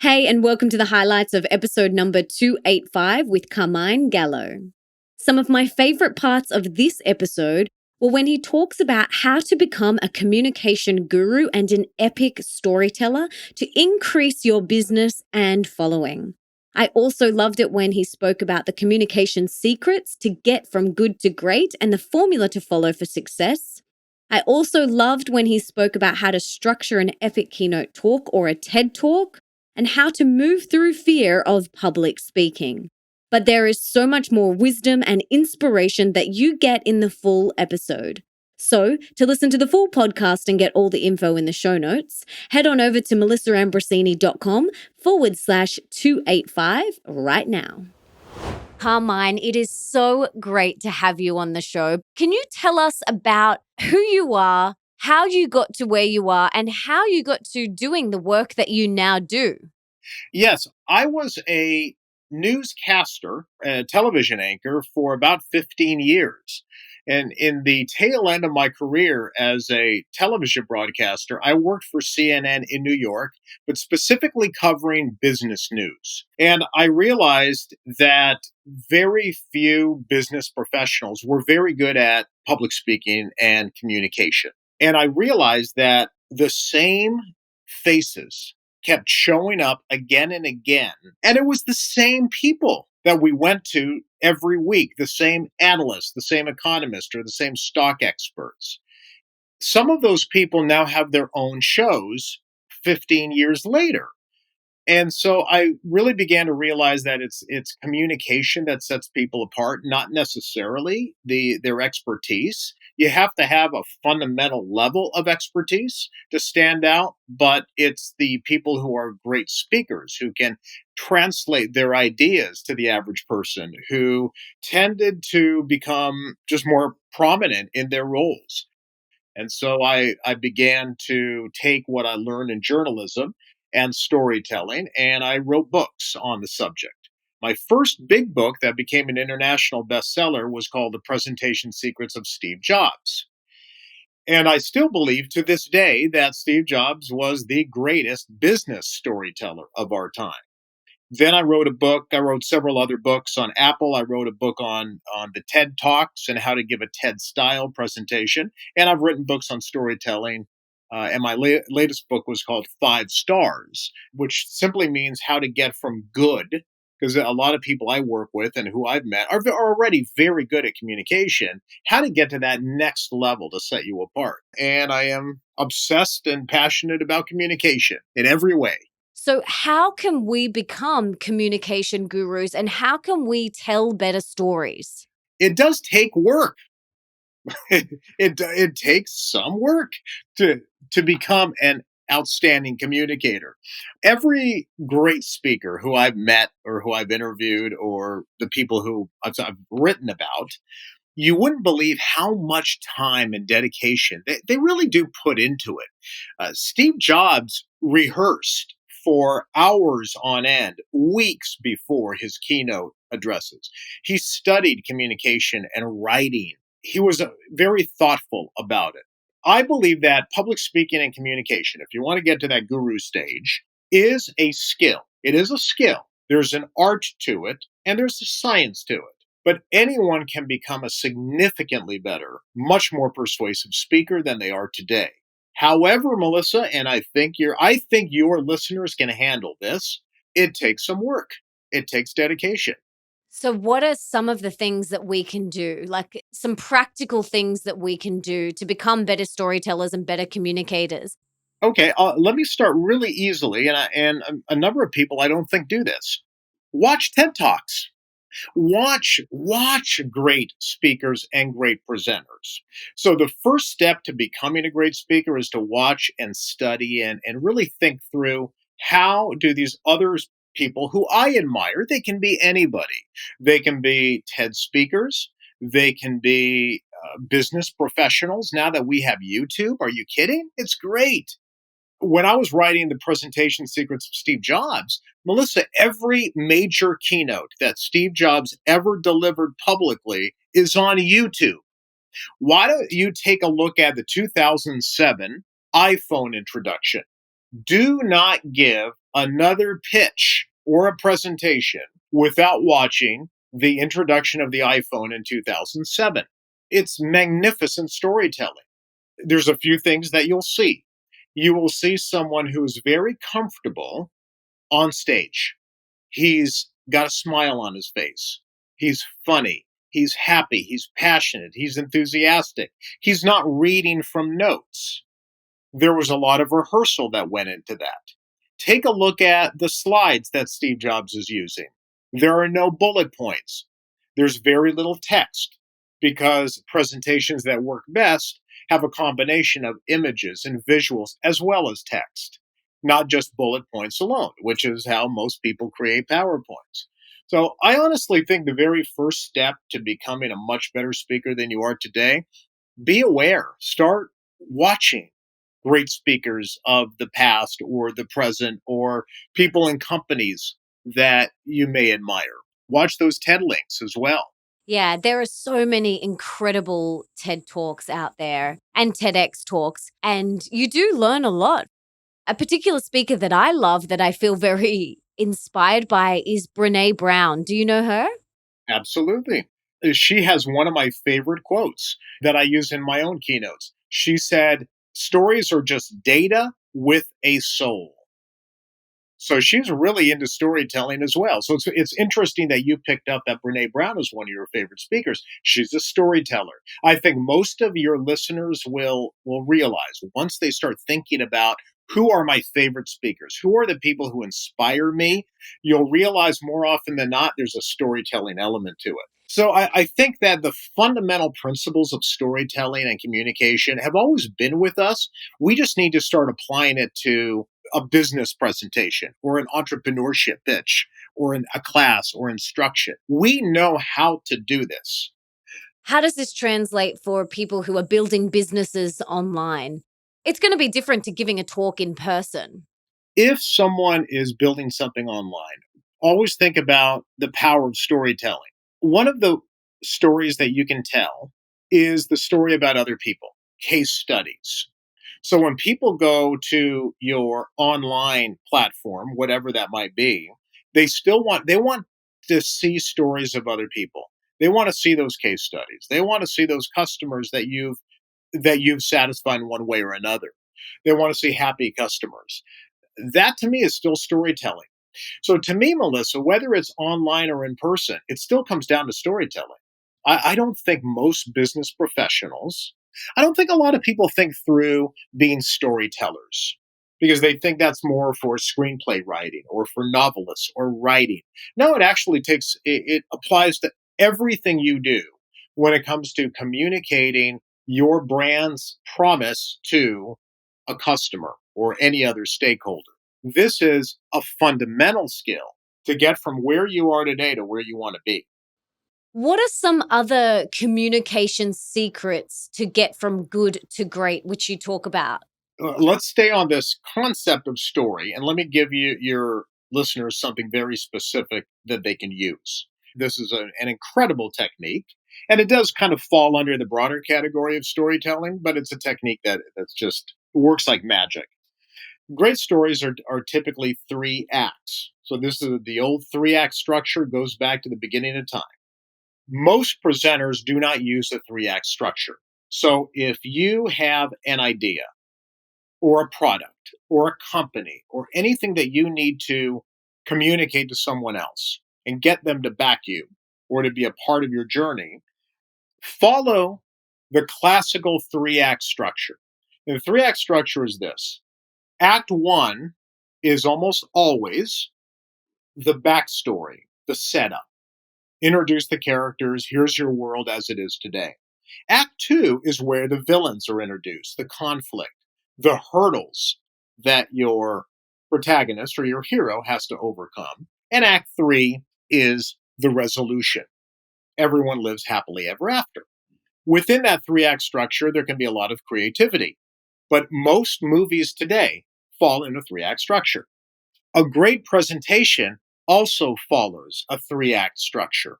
Hey, and welcome to the highlights of episode number 285 with Carmine Gallo. Some of my favorite parts of this episode were when he talks about how to become a communication guru and an epic storyteller to increase your business and following. I also loved it when he spoke about the communication secrets to get from good to great and the formula to follow for success. I also loved when he spoke about how to structure an epic keynote talk or a TED talk, and how to move through fear of public speaking. But there is so much more wisdom and inspiration that you get in the full episode. So, to listen to the full podcast and get all the info in the show notes, head on over to melissaambrosini.com/285 right now. Carmine, it is so great to have you on the show. Can you tell us about who you are, how you got to where you are, and how you got to doing the work that you now do? Yes, I was a newscaster, a television anchor for about 15 years. And in the tail end of my career as a television broadcaster, I worked for CNN in New York, but specifically covering business news. And I realized that very few business professionals were very good at public speaking and communication. And I realized that the same faces kept showing up again and again. And it was the same people that we went to every week, the same analysts, the same economists, or the same stock experts. Some of those people now have their own shows 15 years later. And so I really began to realize that it's communication that sets people apart, not necessarily their expertise. You have to have a fundamental level of expertise to stand out, but it's the people who are great speakers who can translate their ideas to the average person who tended to become just more prominent in their roles. And so I began to take what I learned in journalism and storytelling, and I wrote books on the subject. My first big book that became an international bestseller was called The Presentation Secrets of Steve Jobs. And I still believe to this day that Steve Jobs was the greatest business storyteller of our time. Then I wrote a book. I wrote several other books on Apple. I wrote a book on the TED Talks and how to give a TED style presentation. And I've written books on storytelling. And my latest book was called 5 Stars, which simply means how to get from good, because a lot of people I work with and who I've met are already very good at communication, how to get to that next level to set you apart. And I am obsessed and passionate about communication in every way. So, how can we become communication gurus and how can we tell better stories? It does take work. it takes some work to become an outstanding communicator. Every great speaker who I've met or who I've interviewed or the people who I've written about, you wouldn't believe how much time and dedication they really do put into it. Steve Jobs rehearsed for hours on end, weeks before his keynote addresses. He studied communication and writing. He was very thoughtful about it. I believe that public speaking and communication, if you want to get to that guru stage, is a skill. It is a skill. There's an art to it and there's a science to it. But anyone can become a significantly better, much more persuasive speaker than they are today. However, Melissa, and I think your listeners can handle this, it takes some work. It takes dedication. So, what are some of the things that we can do, like some practical things that we can do to become better storytellers and better communicators? Okay, let me start really easily, and a number of people I don't think do this. Watch TED Talks. Watch great speakers and great presenters. So the first step to becoming a great speaker is to watch and study and really think through, how do these other people who I admire, they can be anybody. They can be TED speakers. They can be business professionals. Now that we have YouTube, are you kidding? It's great. When I was writing The Presentation Secrets of Steve Jobs, Melissa, every major keynote that Steve Jobs ever delivered publicly is on YouTube. Why don't you take a look at the 2007 iPhone introduction? Do not give another pitch or a presentation without watching the introduction of the iPhone in 2007. It's magnificent storytelling. There's a few things that you'll see. You will see someone who is very comfortable on stage. He's got a smile on his face. He's funny. He's happy. He's passionate. He's enthusiastic. He's not reading from notes. There was a lot of rehearsal that went into that. Take a look at the slides that Steve Jobs is using. There are no bullet points. There's very little text because presentations that work best have a combination of images and visuals as well as text, not just bullet points alone, which is how most people create PowerPoints. So I honestly think the very first step to becoming a much better speaker than you are today, be aware, start watching great speakers of the past or the present or people in companies that you may admire. Watch those TED Links as well. Yeah, there are so many incredible TED Talks out there and TEDx Talks, and you do learn a lot. A particular speaker that I love that I feel very inspired by is Brené Brown. Do you know her? Absolutely. She has one of my favorite quotes that I use in my own keynotes. She said, "Stories are just data with a soul." So she's really into storytelling as well. So it's interesting that you picked up that Brene Brown is one of your favorite speakers. She's a storyteller. I think most of your listeners will realize once they start thinking about who are my favorite speakers, who are the people who inspire me, you'll realize more often than not there's a storytelling element to it. So I think that the fundamental principles of storytelling and communication have always been with us. We just need to start applying it to a business presentation or an entrepreneurship pitch or a class or instruction. We know how to do this. How does this translate for people who are building businesses online? It's going to be different to giving a talk in person. If someone is building something online, always think about the power of storytelling. One of the stories that you can tell is the story about other people, case studies. So when people go to your online platform, whatever that might be, they want to see stories of other people. They want to see those case studies. They want to see those customers that you've satisfied in one way or another. They want to see happy customers. That to me is still storytelling. So to me, Melissa, whether it's online or in person, it still comes down to storytelling. I don't think most business professionals, I don't think a lot of people think through being storytellers because they think that's more for screenplay writing or for novelists or writing. No, it actually it applies to everything you do when it comes to communicating your brand's promise to a customer or any other stakeholder. This is a fundamental skill to get from where you are today to where you want to be. What are some other communication secrets to get from good to great, which you talk about? Let's stay on this concept of story, and let me give your listeners something very specific that they can use. This is an incredible technique, and it does kind of fall under the broader category of storytelling, but it's a technique that's just works like magic. Great stories are typically three acts. So this is the old three-act structure goes back to the beginning of time. Most presenters do not use a three-act structure. So if you have an idea or a product or a company or anything that you need to communicate to someone else and get them to back you or to be a part of your journey, follow the classical three-act structure. And the three-act structure is this. Act one is almost always the backstory, the setup. Introduce the characters. Here's your world as it is today. Act two is where the villains are introduced, the conflict, the hurdles that your protagonist or your hero has to overcome. And act three is the resolution. Everyone lives happily ever after. Within that three-act structure, there can be a lot of creativity. But most movies today fall in a three-act structure. A great presentation also follows a three-act structure.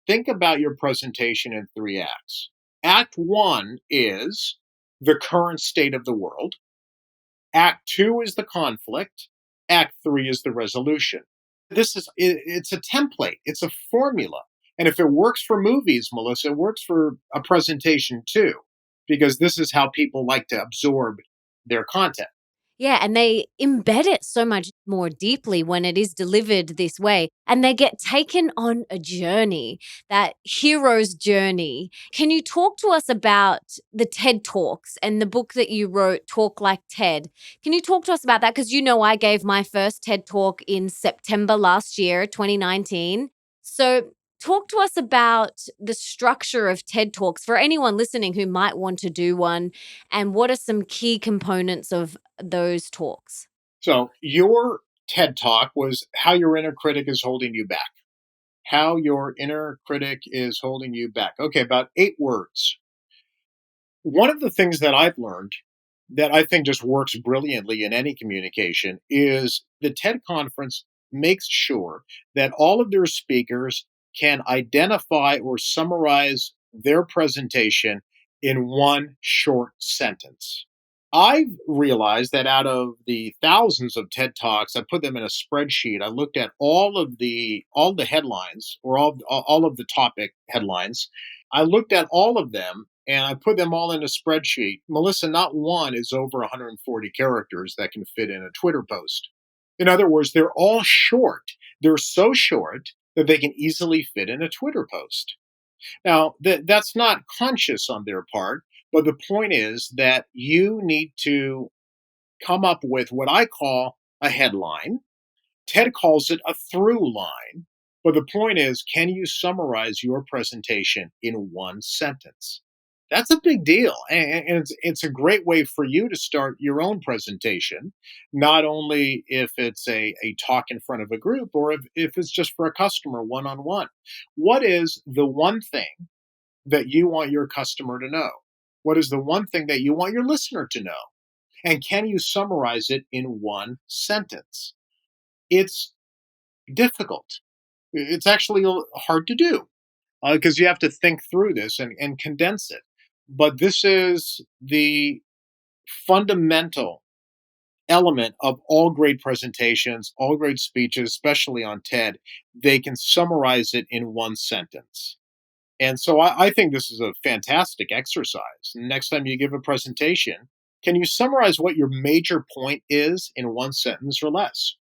Think about your presentation in three acts. Act one is the current state of the world. Act two is the conflict. Act three is the resolution. It's a template, it's a formula. And if it works for movies, Melissa, it works for a presentation too, because this is how people like to absorb their content. Yeah, and they embed it so much more deeply when it is delivered this way. And they get taken on a journey, that hero's journey. Can you talk to us about the TED Talks and the book that you wrote, Talk Like TED? Can you talk to us about that? Because you know, I gave my first TED Talk in September last year, 2019. So talk to us about the structure of TED Talks for anyone listening who might want to do one, and what are some key components of those talks? So, your TED talk was how your inner critic is holding you back. How your inner critic is holding you back. Okay, about 8 words. One of the things that I've learned that I think just works brilliantly in any communication is the TED conference makes sure that all of their speakers can identify or summarize their presentation in one short sentence. I realized that out of the thousands of TED Talks, I put them in a spreadsheet. I looked at all the headlines, or all of the topic headlines. I looked at all of them and I put them all in a spreadsheet. Melissa, not one is over 140 characters that can fit in a Twitter post. In other words, they're all short. They're so short that they can easily fit in a Twitter post. Now, that's not conscious on their part, but the point is that you need to come up with what I call a headline. TED calls it a through line. But the point is, can you summarize your presentation in one sentence? That's a big deal. And it's a great way for you to start your own presentation, not only if it's a talk in front of a group or if it's just for a customer one on one. What is the one thing that you want your customer to know? What is the one thing that you want your listener to know? And can you summarize it in one sentence? It's difficult. It's actually hard to do because you have to think through this and condense it. But this is the fundamental element of all great presentations, all great speeches, especially on TED. They can summarize it in one sentence. And so I think this is a fantastic exercise. Next time you give a presentation, can you summarize what your major point is in one sentence or less?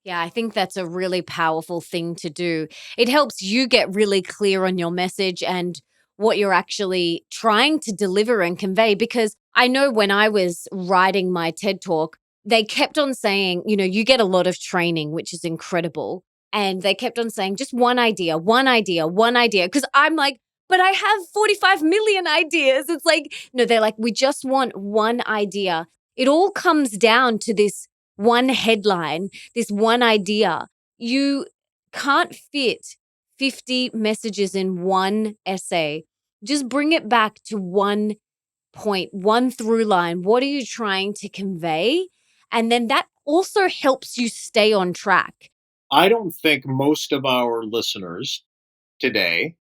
Yeah, I think that's a really powerful thing to do. It helps you get really clear on your message and what you're actually trying to deliver and convey. Because I know when I was writing my TED talk, they kept on saying, you get a lot of training, which is incredible. And they kept on saying, just one idea, one idea, one idea. Because I'm like, but I have 45 million ideas. It's like, no, they're like, we just want one idea. It all comes down to this one headline, this one idea. You can't fit 50 messages in one essay. Just bring it back to one point, one through line. What are you trying to convey? And then that also helps you stay on track. I don't think most of our listeners today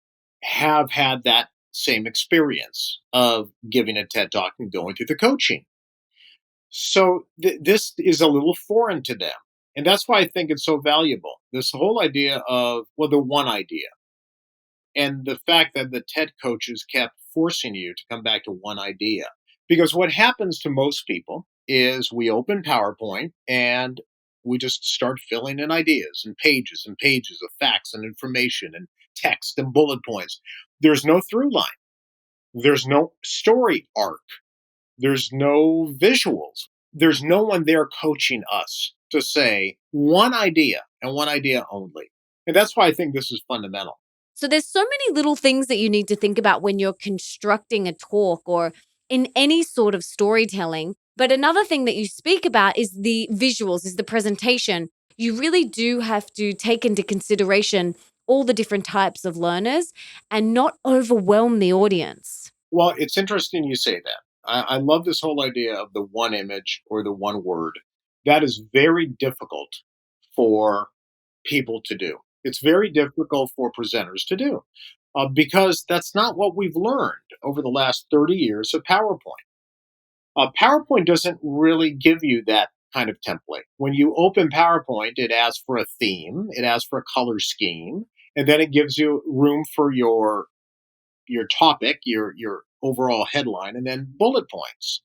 have had that same experience of giving a TED talk and going through the coaching. So this is a little foreign to them. And that's why I think it's so valuable. This whole idea of, well, the one idea, and the fact that the TED coaches kept forcing you to come back to one idea. Because what happens to most people is we open PowerPoint and we just start filling in ideas and pages of facts and information and text and bullet points. There's no through line, there's no story arc, there's no visuals. There's no one there coaching us to say one idea and one idea only. And that's why I think this is fundamental. So there's so many little things that you need to think about when you're constructing a talk or in any sort of storytelling. But another thing that you speak about is the visuals, is the presentation. You really do have to take into consideration all the different types of learners and not overwhelm the audience. Well, it's interesting you say that. I love this whole idea of the one image or the one word. That is very difficult for people to do. It's very difficult for presenters to do because that's not what we've learned over the last 30 years of PowerPoint. PowerPoint doesn't really give you that kind of template. When you open PowerPoint, it asks for a theme, it asks for a color scheme, and then it gives you room for your topic, your overall headline, and then bullet points.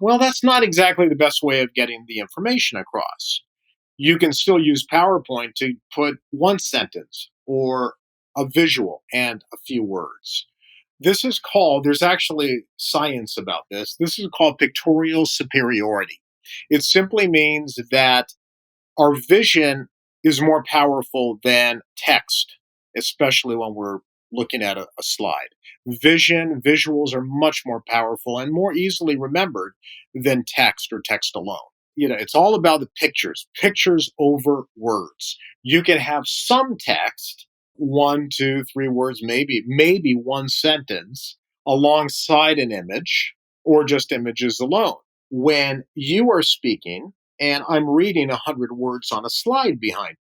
Well, that's not exactly the best way of getting the information across. You can still use PowerPoint to put one sentence or a visual and a few words. This is called, there's actually science about this. This is called pictorial superiority. It simply means that our vision is more powerful than text, especially when we're looking at a slide. Visuals are much more powerful and more easily remembered than text or text alone. It's all about the pictures over words. You can have some text, one, two, three words, maybe one sentence alongside an image or just images alone. When you are speaking and I'm reading 100 words on a slide behind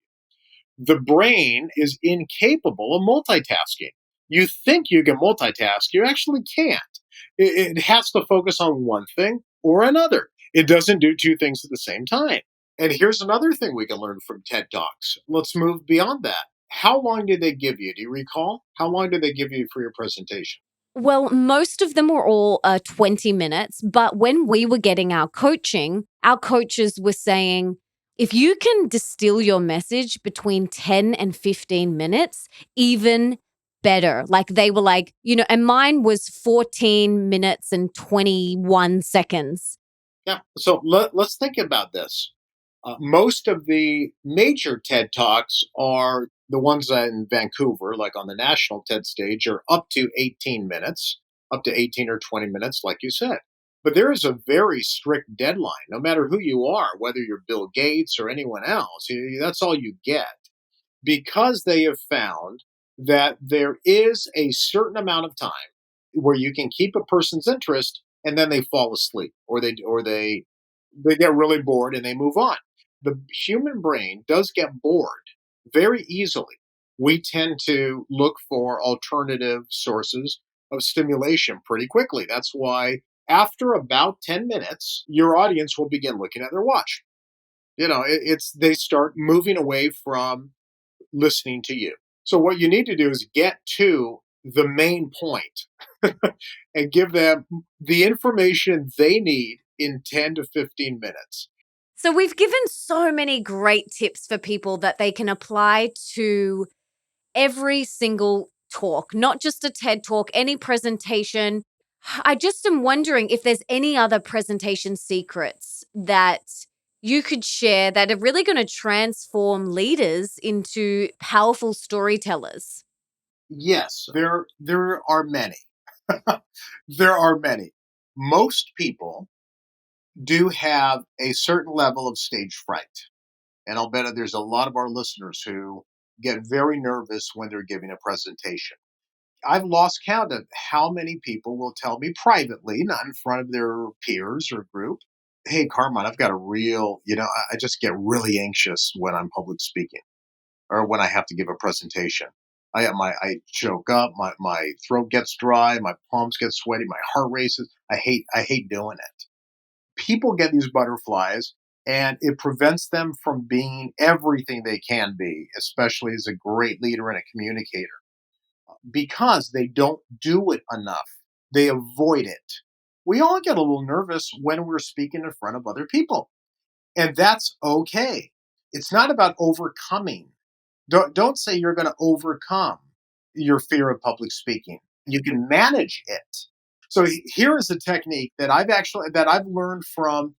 you, the brain is incapable of multitasking. You think you can multitask, you actually can't. It has to focus on one thing or another. It doesn't do two things at the same time. And here's another thing we can learn from TED Talks. Let's move beyond that. How long did they give you? Do you recall? How long did they give you for your presentation? Well, most of them were all 20 minutes. But when we were getting our coaching, our coaches were saying, if you can distill your message between 10 and 15 minutes, even better. Like they were like, and mine was 14 minutes and 21 seconds. Yeah. So let's think about this. Most of the major TED Talks are the ones in Vancouver, like on the national TED stage, are up to 18 minutes, up to 18 or 20 minutes, like you said. But there is a very strict deadline, no matter who you are, whether you're Bill Gates or anyone else, that's all you get. Because they have found that there is a certain amount of time where you can keep a person's interest and then they fall asleep or they get really bored and they move on. The human brain does get bored very easily. We tend to look for alternative sources of stimulation pretty quickly. That's why after about 10 minutes, your audience will begin looking at their watch. It's they start moving away from listening to you. So what you need to do is get to the main point and give them the information they need in 10 to 15 minutes. So we've given so many great tips for people that they can apply to every single talk, not just a TED talk, any presentation. I just am wondering if there's any other presentation secrets that you could share that are really going to transform leaders into powerful storytellers. Yes, there are many. There are many. Most people do have a certain level of stage fright. And I'll bet there's a lot of our listeners who get very nervous when they're giving a presentation. I've lost count of how many people will tell me privately, not in front of their peers or group, hey, Carmine, I've got a real, I just get really anxious when I'm public speaking or when I have to give a presentation. I choke up, my throat gets dry, my palms get sweaty, my heart races. I hate doing it. People get these butterflies and it prevents them from being everything they can be, especially as a great leader and a communicator, because they don't do it enough. They avoid it. We all get a little nervous when we're speaking in front of other people, and that's okay. It's not about overcoming. Don't say you're going to overcome your fear of public speaking. You can manage it. So here is a technique that I've learned from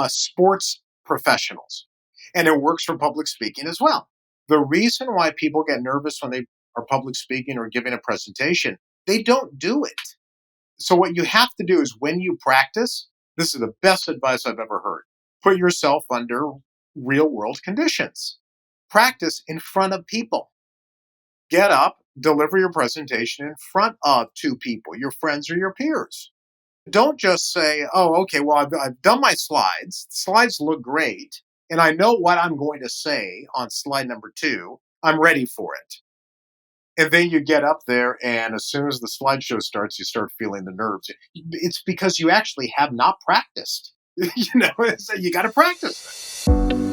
sports professionals, and it works for public speaking as well. The reason why people get nervous when they are public speaking or giving a presentation, they don't do it. So what you have to do is when you practice, this is the best advice I've ever heard. Put yourself under real world conditions. Practice in front of people. Get up, deliver your presentation in front of two people, your friends or your peers. Don't just say, oh, okay, well, I've done my slides. Slides look great. And I know what I'm going to say on slide number 2. I'm ready for it. And then you get up there, and as soon as the slideshow starts, you start feeling the nerves. It's because you actually have not practiced. So you got to practice that.